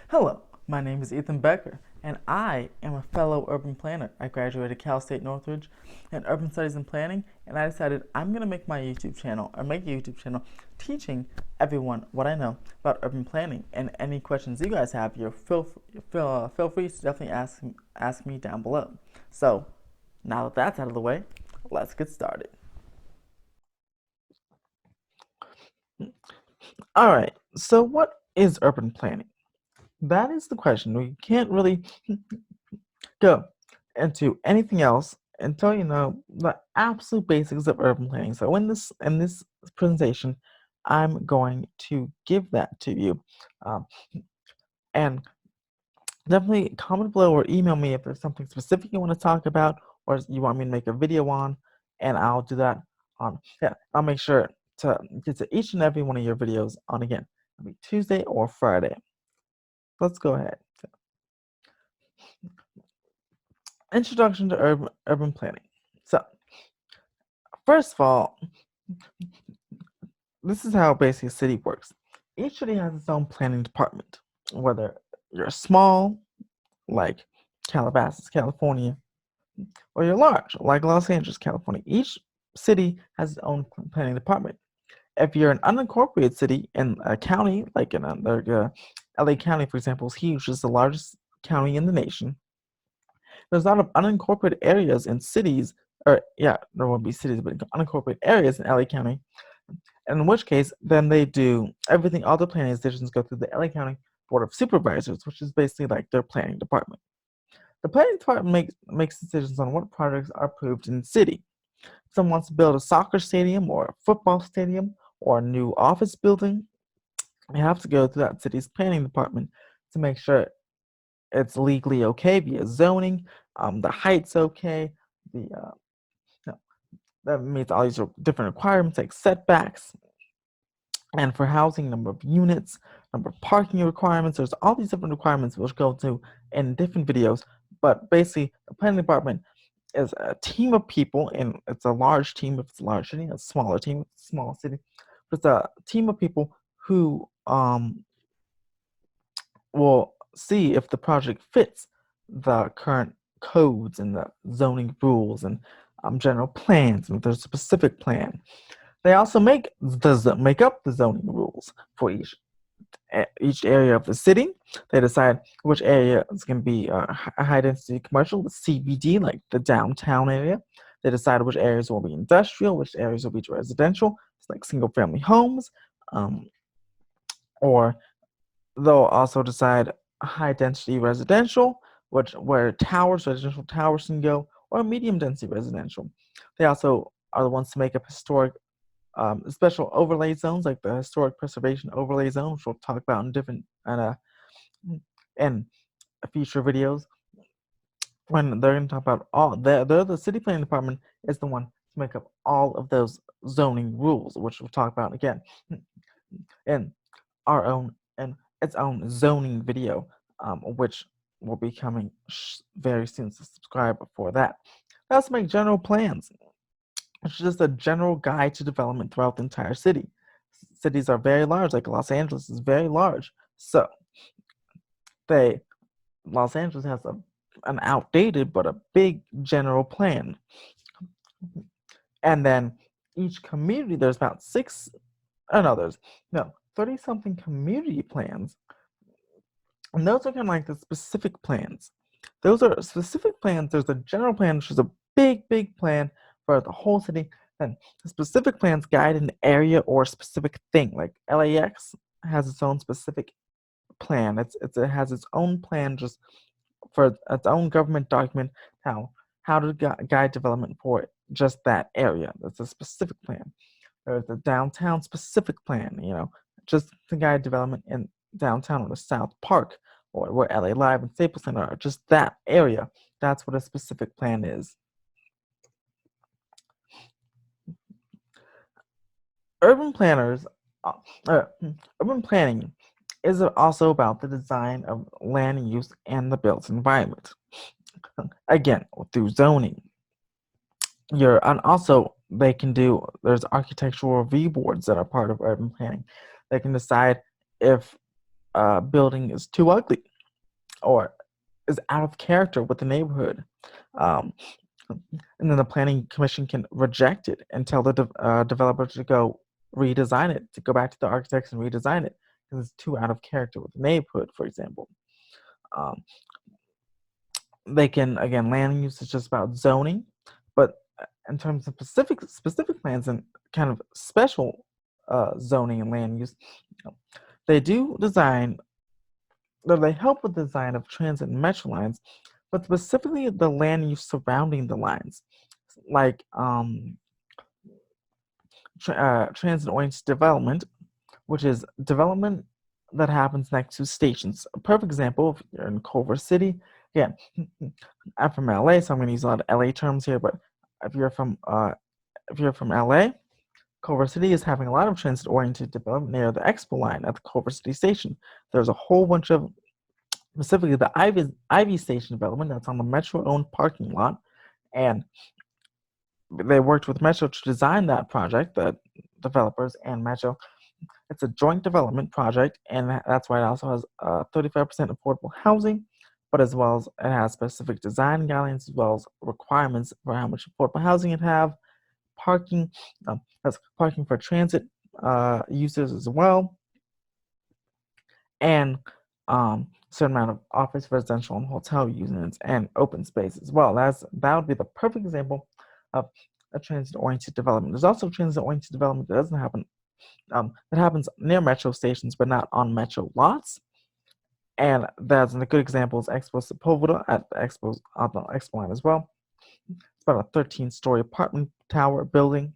Hello, my name is Ethan Becker, and I am a fellow urban planner. I graduated Cal State Northridge in urban studies and planning, and I decided I'm going to make my YouTube channel, or make a YouTube channel, teaching everyone what I know about urban planning. And any questions you guys have, feel free to definitely ask me down below. So, now that that's out of the way, let's get started. All right, so what is urban planning? That is the question. We can't really go into anything else until you know the absolute basics of urban planning. So in this presentation, I'm going to give that to you, um, and definitely comment below or email me if there's something specific you want to talk about or you want me to make a video on, and I'll do that on. Yeah, I'll make sure to get to each and every one of your videos on again. It'll be Tuesday or Friday. Let's go ahead. Introduction to urban planning. So first of all, this is how basically a city works. Each city has its own planning department, whether you're small, like Calabasas, California, or you're large, like Los Angeles, California. Each city has its own planning department. If you're an unincorporated city in a county, like in LA County, for example, is huge. It's the largest county in the nation. There's a lot of unincorporated areas in cities, or yeah, there won't be cities, but unincorporated areas in LA County. In which case, then they do everything, all the planning decisions go through the LA County Board of Supervisors, which is basically like their planning department. The planning department makes decisions on what projects are approved in the city. If someone wants to build a soccer stadium or a football stadium or a new office building, they have to go through that city's planning department to make sure it's legally okay via zoning, the height's okay, the no, that meets all these different requirements like setbacks, and for housing, number of units, number of parking requirements. There's all these different requirements which go to in different videos. But basically, the planning department is a team of people, and it's a large team if it's a large city, a smaller team if it's a small city. But it's a team of people who will see if the project fits the current codes and the zoning rules and general plans, and if there's a specific plan. They also make up the zoning rules for each area of the city. They decide which area is going to be a high density commercial, the CBD, like the downtown area. They decide which areas will be industrial, which areas will be residential, it's like single family homes, um, or they'll also decide high density residential, where residential towers can go, or medium density residential. They also are the ones to make up historic special overlay zones, like the historic preservation overlay zone, which we'll talk about in different in future videos. When they're going to talk about all, the city planning department is the one to make up all of those zoning rules, which we'll talk about again in our own and its own zoning video, which will be coming very soon. So subscribe for that. They also make general plans, which is just a general guide to development throughout the entire city. Cities are very large, like Los Angeles is very large. So they Los Angeles has an outdated but a big general plan. And then each community, there's about six, oh no, there's no 30 something community plans. And those are kind of like the specific plans. Those are specific plans. There's a general plan, which is a big plan for the whole city. Then the specific plans guide an area or specific thing. Like LAX has its own specific plan. It has its own plan just for its own government document how to guide development for just that area. That's a specific plan. There's a downtown specific plan, just to guide development in downtown or the South Park or where LA Live and Staples Center are, just that area. That's what a specific plan is. Urban planners, uh, uh, urban planning is also about the design of land use and the built environment. Again, through zoning. And also they can do, there's architectural review boards that are part of urban planning. They can decide if building is too ugly or is out of character with the neighborhood. Um, and then the planning commission can reject it and tell the developer to go redesign it, to go back to the architects and redesign it because it's too out of character with the neighborhood, for example. Um, they can, again, land use is just about zoning, but in terms of specific plans and kind of special zoning and land use, they do design, or they help with design of transit and metro lines, but specifically the land use surrounding the lines, like transit-oriented development, which is development that happens next to stations. A perfect example, if you're in Culver City, again, I'm from LA, so I'm going to use a lot of LA terms here, but if you're from LA, Culver City is having a lot of transit-oriented development near the Expo line at the Culver City station. There's a whole bunch of, specifically the Ivy Station development that's on the Metro-owned parking lot, and they worked with Metro to design that project, the developers and Metro. It's a joint development project, and that's why it also has 35% affordable housing, but as well as it has specific design guidelines as well as requirements for how much affordable housing it have, parking, that's parking for transit users as well, and certain amount of office, residential, and hotel units and open space as well. That would be the perfect example of a transit-oriented development. There's also transit-oriented development that doesn't happen. That happens near metro stations, but not on metro lots. And that's a good example is Expo Sepulveda at the Expo line as well. It's about a 13-story apartment tower building,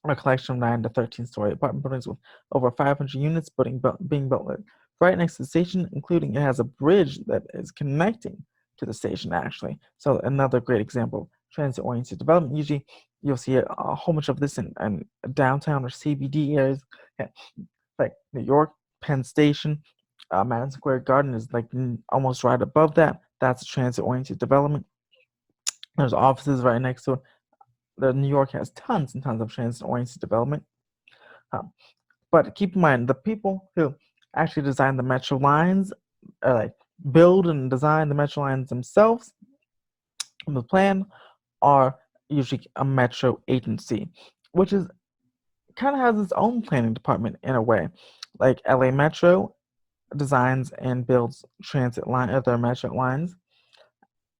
a collection of 9 to 13-story apartment buildings with over 500 units being built right next to the station, including it has a bridge that is connecting to the station, actually. So another great example of transit-oriented development. Usually you'll see a whole bunch of this in downtown or CBD areas, like New York, Penn Station, Madison Square Garden is like almost right above that. That's a transit-oriented development. There's offices right next to it. New York has tons and tons of transit-oriented development. But keep in mind, the people who actually design the metro lines, like build and design the metro lines themselves, the plan are usually a metro agency, which is kind of has its own planning department in a way. Like LA Metro designs and builds transit line other metro lines,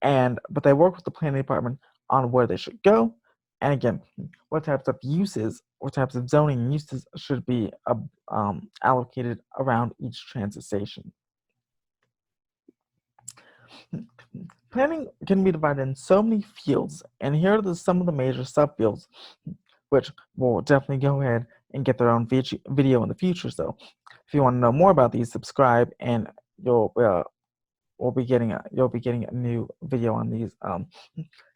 but they work with the planning department on where they should go, and again, what types of uses, what types of zoning uses should be allocated around each transit station. Planning can be divided in so many fields, and here are some of the major subfields, which will definitely go ahead and get their own video in the future. So if you want to know more about these, subscribe, and you'll be getting a new video on these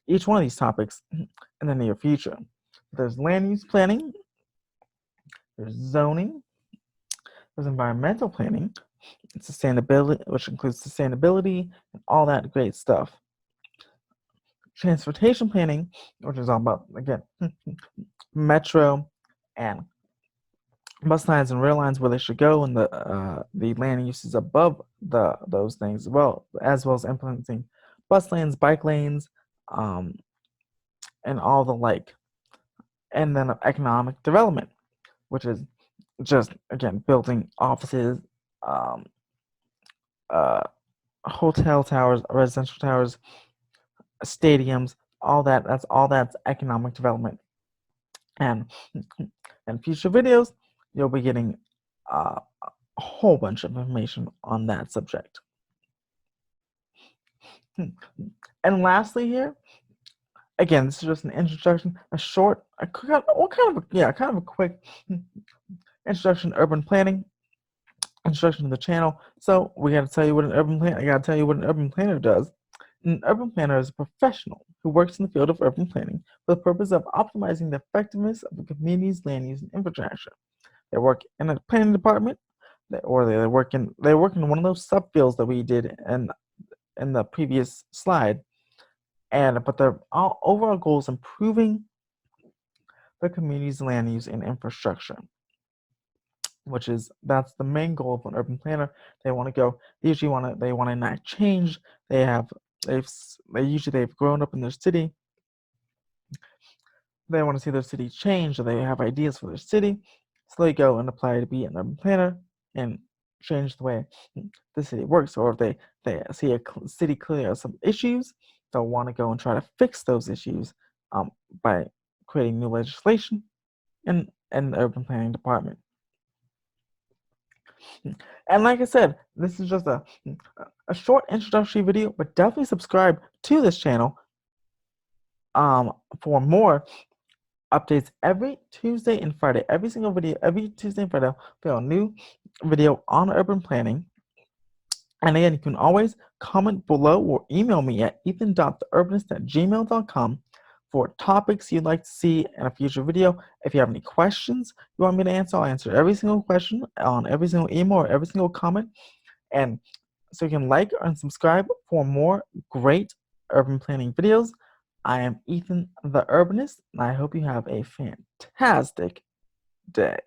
each one of these topics in the near future. There's land use planning, there's zoning, there's environmental planning, sustainability, which includes sustainability and all that great stuff. Transportation planning, which is all about, again, metro and bus lines and rail lines where they should go, and the land uses above those things as well as implementing bus lanes, bike lanes, and all the like. And then economic development, which is just, again, building offices, hotel towers, residential towers, stadiums, all that. That's economic development. And in future videos, you'll be getting a whole bunch of information on that subject. And lastly here, again, this is just an introduction, kind of a quick introduction to urban planning, introduction to the channel. So we got to tell you what an urban planner. I got to tell you what an urban planner does. An urban planner is a professional who works in the field of urban planning for the purpose of optimizing the effectiveness of a community's land use and infrastructure. They work in a planning department, or they work in one of those subfields that we did in the previous slide. But their overall goal is improving the community's land use and infrastructure. that's the main goal of an urban planner. They want to go. They want to enact change. They've grown up in their city. They want to see their city change, or they have ideas for their city. So they go and apply to be an urban planner and change the way the city works. Or if they see a city clearly has some issues, they'll want to go and try to fix those issues by creating new legislation in the urban planning department. And like I said, this is just a short introductory video, but definitely subscribe to this channel for more updates every Tuesday and Friday. Every single video, every Tuesday and Friday, will be a new video on urban planning. And again, you can always comment below or email me at ethan.theurbanist@gmail.com for topics you'd like to see in a future video. If you have any questions you want me to answer, I'll answer every single question on every single email or every single comment. And so you can like and subscribe for more great urban planning videos. I am Ethan the Urbanist, and I hope you have a fantastic day.